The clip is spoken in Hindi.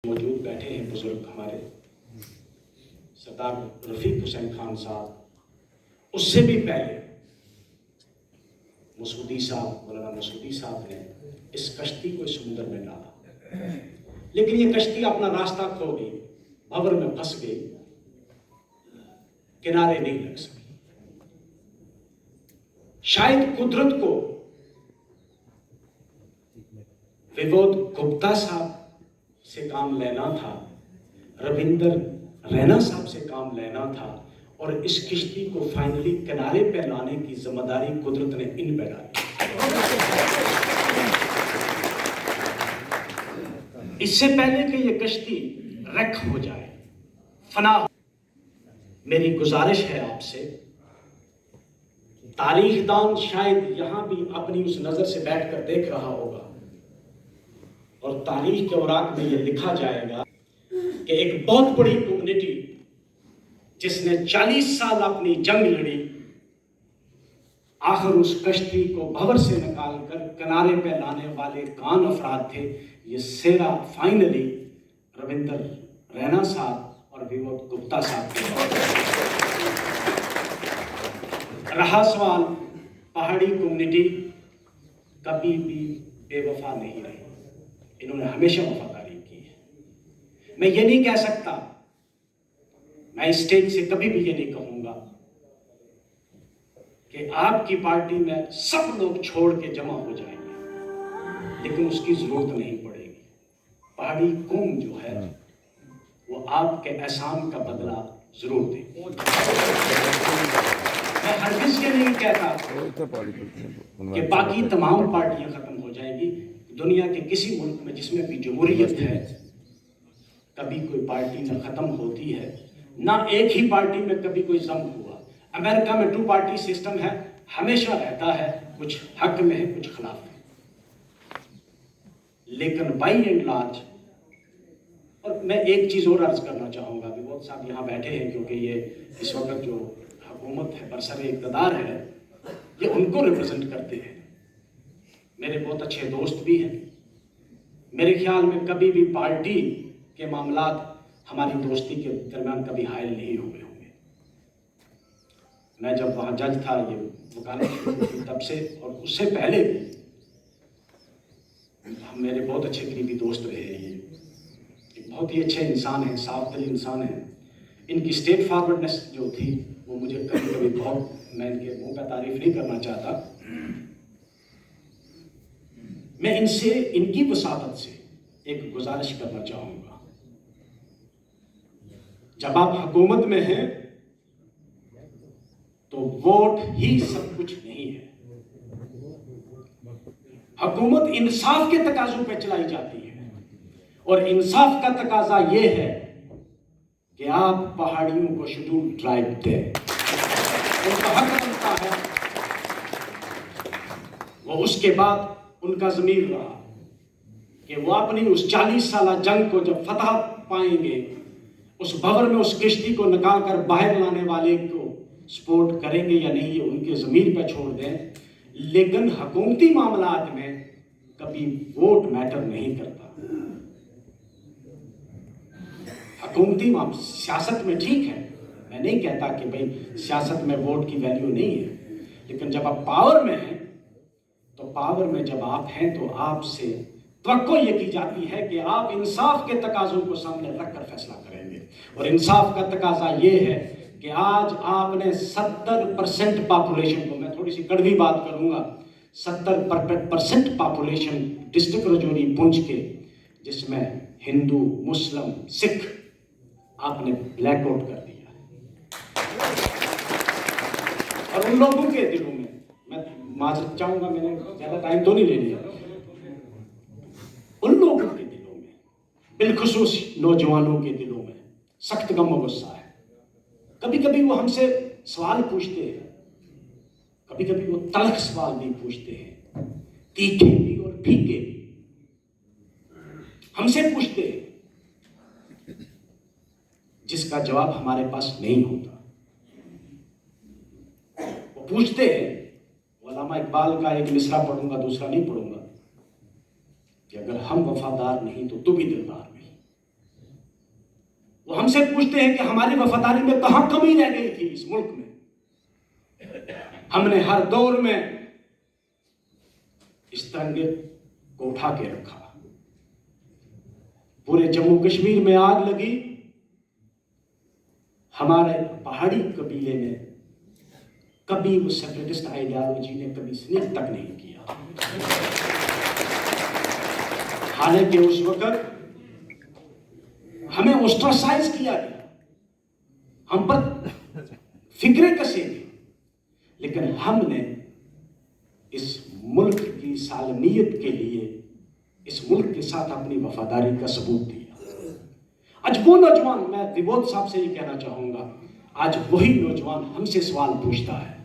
मौजूद बैठे हैं बुजुर्ग हमारे सरदार रफीक हुसैन खान साहब, उससे भी पहले मसूदी साहब, मौलाना मसूदी साहब ने इस कश्ती को इस समुद्र में डाला, लेकिन ये कश्ती अपना रास्ता खो गई, भंवर में फंस गई, किनारे नहीं लग सकी। शायद कुदरत को विनोद गुप्ता साहब से काम लेना था, रविंदर रैना साहब से काम लेना था, और इस किश्ती को फाइनली किनारे पे लाने की जिम्मेदारी कुदरत ने इन पे डाली। इससे पहले कि ये कश्ती रख हो जाए, फना, मेरी गुजारिश है आपसे, तारीखदान शायद यहां भी अपनी उस नजर से बैठकर देख रहा होगा और तारीख के औराक में यह लिखा जाएगा कि एक बहुत बड़ी कम्युनिटी जिसने 40 साल अपनी जंग लड़ी, आखिर उस कश्ती को भंवर से निकालकर किनारे पे लाने वाले कौन अफराद थे? ये सेरा फाइनली रविंदर रैना साहब और विनोद गुप्ता साहब के। रहा सवाल, पहाड़ी कम्युनिटी कभी भी बेवफा नहीं रही, इन्होंने हमेशा वफादारी की है। मैं ये नहीं कह सकता, मैं इस स्टेज से कभी भी ये नहीं कहूंगा कि आपकी पार्टी में सब लोग छोड़ के जमा हो जाएंगे, लेकिन उसकी जरूरत नहीं पड़ेगी। पहाड़ी कौम जो है वो आपके एहसान का बदला जरूर देगी। मैं हरगिज़ ये नहीं कहता कि बाकी तमाम पार्टियां खत्म हो जाएंगी। दुनिया के किसी मुल्क में जिसमें भी जमहूरियत है, कभी कोई पार्टी न खत्म होती है, ना एक ही पार्टी में कभी कोई जंग हुआ। अमेरिका में 2 पार्टी सिस्टम है, हमेशा रहता है, कुछ हक में है, कुछ खिलाफ है, लेकिन बाई एंड लार्ज। और मैं एक चीज और अर्ज करना चाहूंगा, विनोद साहब यहाँ बैठे हैं क्योंकि ये इस वक्त जो हुकूमत है, बरसरे इक़्तिदार है, ये उनको रिप्रेजेंट करते हैं। मेरे बहुत अच्छे दोस्त भी हैं। मेरे ख्याल में कभी भी पार्टी के मामलात हमारी दोस्ती के दरमियान कभी हायल नहीं हुए होंगे। मैं जब वहाँ जज था, ये वकालत शुरू हुई तब से, और उससे पहले भी हम मेरे बहुत अच्छे करीबी दोस्त रहे हैं। ये बहुत ही अच्छे इंसान हैं, साफ दिल इंसान हैं। इनकी स्टेट फॉरवर्डनेस जो थी वो मुझे कभी कभी बहुत, मैं इनके मुंह का तारीफ नहीं करना चाहता, मैं इनसे, इनकी वसादत से एक गुजारिश करना चाहूंगा। जब आप हुकूमत में हैं तो वोट ही सब कुछ नहीं है। हुकूमत इंसाफ के तकाजों पे चलाई जाती है, और इंसाफ का तकाजा यह है कि आप पहाड़ियों को शेड्यूल ट्राइब दें। उनका हक बनता है, वो उसके बाद उनका ज़मीर रहा कि वो अपनी उस 40 साल जंग को जब फतह पाएंगे, उस भंवर में उस किश्ती को निकाल कर बाहर लाने वाले को सपोर्ट करेंगे या नहीं, ये उनके ज़मीर पर छोड़ दें। लेकिन हुकूमती मामलात में कभी वोट मैटर नहीं करता। हुकूमती सियासत में ठीक है, मैं नहीं कहता कि भाई सियासत में वोट की वैल्यू नहीं है, लेकिन जब आप पावर में हैं, तो पावर में जब आप हैं तो आपसे तवक्को ये की जाती है कि आप इंसाफ के तकाजों को सामने रखकर फैसला करेंगे। और इंसाफ का तकाजा ये है कि आज आपने 70% पॉपुलेशन को, मैं थोड़ी सी कड़वी बात करूंगा, 70% पॉपुलेशन डिस्ट्रिक्ट रजौरी पुंछ के, जिसमें हिंदू, मुस्लिम, सिख, आपने ब्लैकआउट कर दिया। और उन लोगों के दिलों में, मैं माजरत चाहूंगा, मैंने ज्यादा टाइम तो नहीं ले लिया, उन लोगों के दिलों में, बिलखुसूस नौजवानों के दिलों में सख्त गम और गुस्सा है। कभी कभी वो हमसे सवाल पूछते हैं, कभी कभी वो तल्ख सवाल भी पूछते हैं, तीखे भी और फीके भी हमसे पूछते हैं, जिसका जवाब हमारे पास नहीं होता। वो पूछते हैं, अल्लामा इकबाल का एक मिसरा पढ़ूंगा, दूसरा नहीं पढ़ूंगा, कि अगर हम वफादार नहीं तो तू भी दिलदार नहीं। वो हमसे पूछते हैं कि हमारी वफादारी में कहां कमी रह गई थी इस मुल्क में। हमने हर दौर में इस तिरंगे को उठा के रखा। पूरे जम्मू कश्मीर में आग लगी, हमारे पहाड़ी कबीले ने कभी वो सेपरेटिस्ट आइडियोलॉजी ने कभी स्निफ तक नहीं किया। हालांकि उस वक्त हमें ऑस्ट्रासाइज किया गया, हम पर फिक्रें कसे गई, लेकिन हमने इस मुल्क की सालमियत के लिए इस मुल्क के साथ अपनी वफादारी का सबूत दिया। आज वो नौजवान, मैं दिवोद साहब से ये कहना चाहूंगा, आज वही नौजवान हमसे सवाल पूछता है